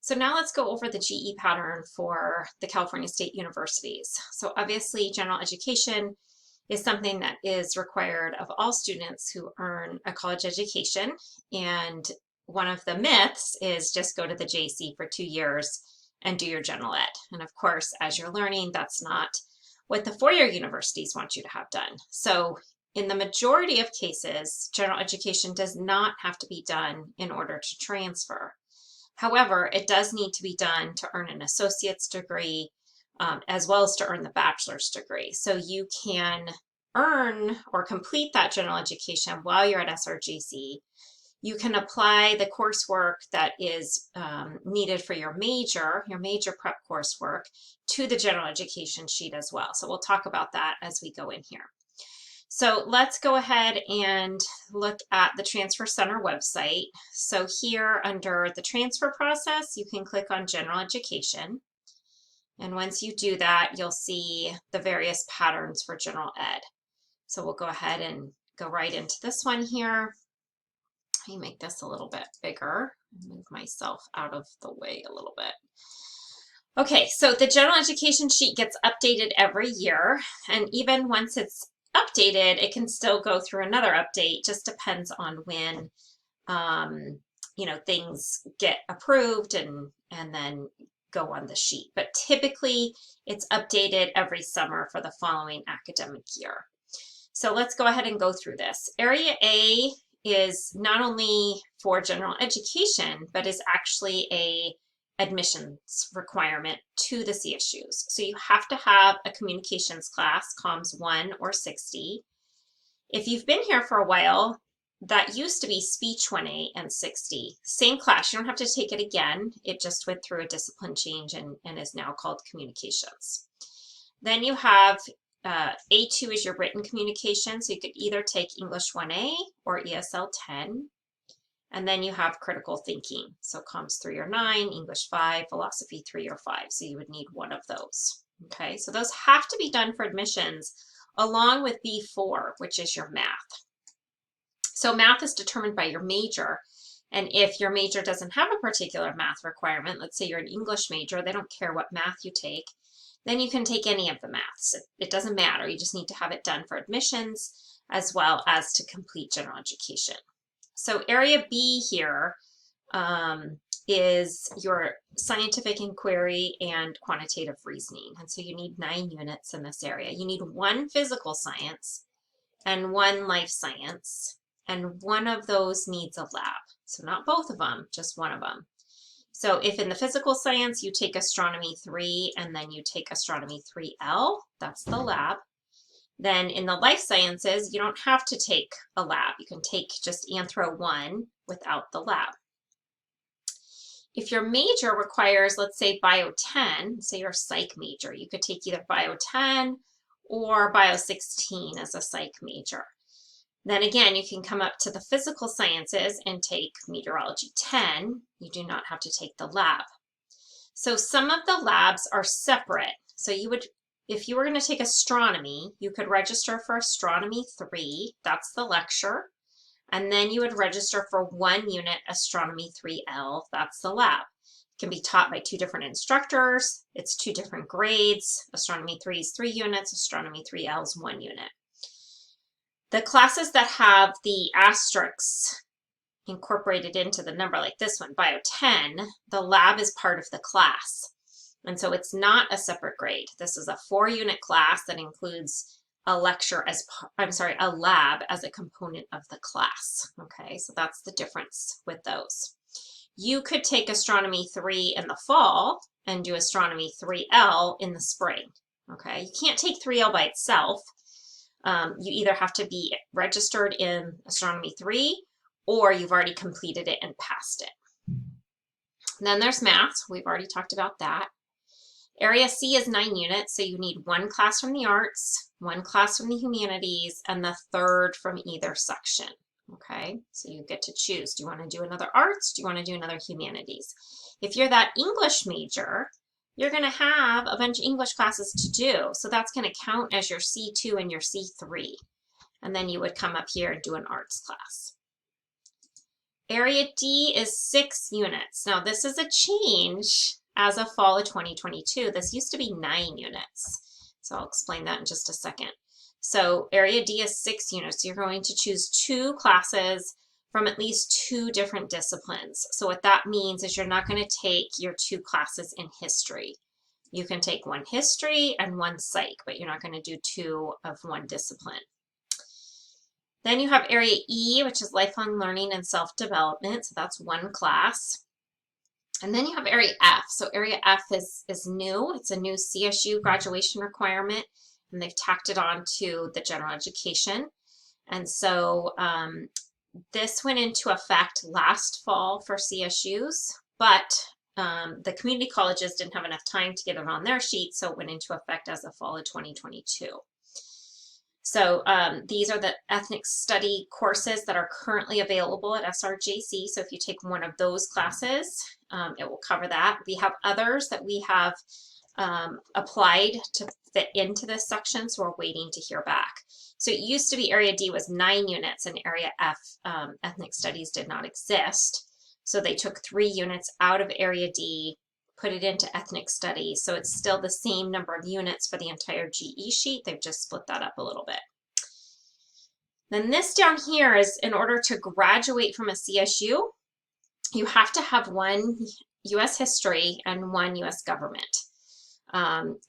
So now let's go over the GE pattern for the California State Universities. So obviously general education is something that is required of all students who earn a college education. And one of the myths is just go to the JC for 2 years and do your general ed. And of course, as you're learning, that's not what the four-year universities want you to have done. So in the majority of cases, general education does not have to be done in order to transfer. However, it does need to be done to earn an associate's degree as well as to earn the bachelor's degree. So you can earn or complete that general education while you're at SRJC. You can apply the coursework that is needed for your major prep coursework, to the general education sheet as well. So we'll talk about that as we go in here. So let's go ahead and look at the Transfer Center website. So here under the transfer process, you can click on General Education. And once you do that, you'll see the various patterns for general ed. So we'll go ahead and go right into this one here. Let me make this a little bit bigger and move myself out of the way a little bit. Okay, so the general education sheet gets updated every year, and even once it's updated, it can still go through another update. Just depends on when things get approved and then go on the sheet. But typically it's updated every summer for the following academic year. So let's go ahead and go through this. Area A is not only for general education, but is actually a admissions requirement to the CSUs. So you have to have a communications class, Comms 1 or 60. If you've been here for a while, that used to be Speech 1A and 60. Same class, you don't have to take it again. It just went through a discipline change and is now called communications. Then you have A2 is your written communication, so you could either take English 1A or ESL 10. And then you have critical thinking. So Comms 3 or 9, English 5, philosophy 3 or 5. So you would need one of those. Okay, so those have to be done for admissions along with B4, which is your math. So math is determined by your major. And if your major doesn't have a particular math requirement, let's say you're an English major, they don't care what math you take, then you can take any of the maths. It doesn't matter. You just need to have it done for admissions as well as to complete general education. So area B here is your scientific inquiry and quantitative reasoning. And so you need 9 units in this area. You need 1 physical science and 1 life science, and one of those needs a lab. So not both of them, just one of them. So if in the physical science you take astronomy 3 and then you take astronomy 3L, that's the lab. Then in the life sciences, you don't have to take a lab. You can take just Anthro 1 without the lab. If your major requires, let's say, Bio 10, say you're a psych major, you could take either Bio 10 or Bio 16 as a psych major. Then again, you can come up to the physical sciences and take Meteorology 10. You do not have to take the lab. So some of the labs are separate. So you would, if you were going to take astronomy, you could register for astronomy 3, that's the lecture, and then you would register for 1 unit astronomy 3L, that's the lab. It can be taught by 2 different instructors, it's 2 different grades, astronomy 3 is 3 units, astronomy 3L is 1 unit. The classes that have the asterisks incorporated into the number, like this one, Bio 10, the lab is part of the class. And so it's not a separate grade. This is a 4-unit class that includes a lecture as, a lab as a component of the class. Okay, so that's the difference with those. You could take astronomy 3 in the fall and do astronomy 3L in the spring. Okay, you can't take 3L by itself. You either have to be registered in astronomy 3 or you've already completed it and passed it. And then there's math. We've already talked about that. Area C is 9 units, so you need 1 class from the arts, 1 class from the humanities, and the 3rd from either section. Okay, so you get to choose. Do you want to do another arts? Do you want to do another humanities? If you're that English major, you're going to have a bunch of English classes to do, so that's going to count as your C2 and your C3. And then you would come up here and do an arts class. Area D is 6 units. Now this is a change as of fall of 2022. This used to be 9 units. So I'll explain that in just a second. So area D is 6 units. You're going to choose 2 classes from at least 2 different disciplines. So what that means is you're not going to take your 2 classes in history. You can take 1 history and 1 psych, but you're not going to do 2 of 1 discipline. Then you have area E, which is lifelong learning and self-development. So that's 1 class. And then you have area F. So area F is new. It's a new CSU graduation requirement, and they've tacked it on to the general education. And so this went into effect last fall for CSUs, but the community colleges didn't have enough time to get it on their sheet, so it went into effect as of fall of 2022. So these are the ethnic study courses that are currently available at SRJC. So if you take one of those classes, it will cover that. We have others that we have applied to fit into this section, so we're waiting to hear back. So it used to be area D was 9 units and area F, ethnic studies, did not exist. So they took 3 units out of area D, put it into ethnic studies. So it's still the same number of units for the entire GE sheet. They've just split that up a little bit. Then this down here is, in order to graduate from a CSU, you have to have 1 US history and 1 US government.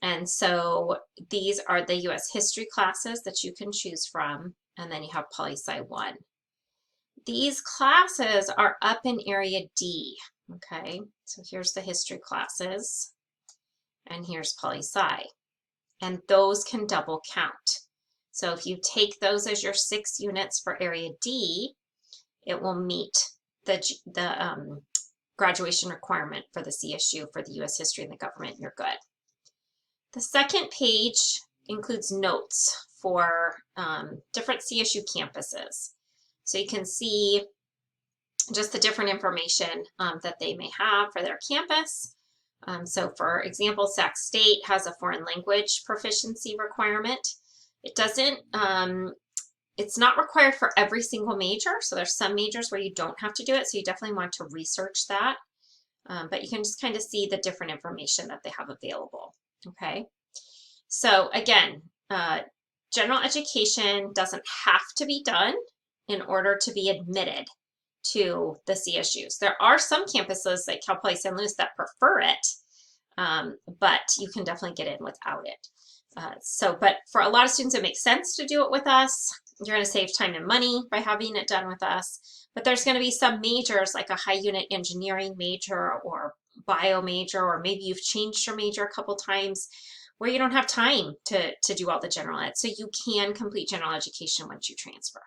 And so these are the US history classes that you can choose from, and then you have Poli-Sci 1. These classes are up in area D. Okay, so here's the history classes, and here's Poli-Sci, and those can double count. So if you take those as your 6 units for area D, it will meet the graduation requirement for the CSU for the US history and the government. You're good. The second page includes notes for different CSU campuses. So you can see just the different information that they may have for their campus. So for example, Sac State has a foreign language proficiency requirement. It doesn't, it's not required for every single major. So there's some majors where you don't have to do it. So you definitely want to research that. But you can just kind of see the different information that they have available. Okay. So again, general education doesn't have to be done in order to be admitted to the CSUs. There are some campuses like Cal Poly San Luis that prefer it, but you can definitely get in without it. But for a lot of students, it makes sense to do it with us. You're going to save time and money by having it done with us. But there's going to be some majors like a high unit engineering major or bio major, or maybe you've changed your major a couple times where you don't have time to do all the general ed. So you can complete general education once you transfer.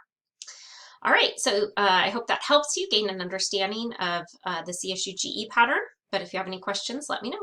All right, so I hope that helps you gain an understanding of the CSU GE pattern, but if you have any questions, let me know.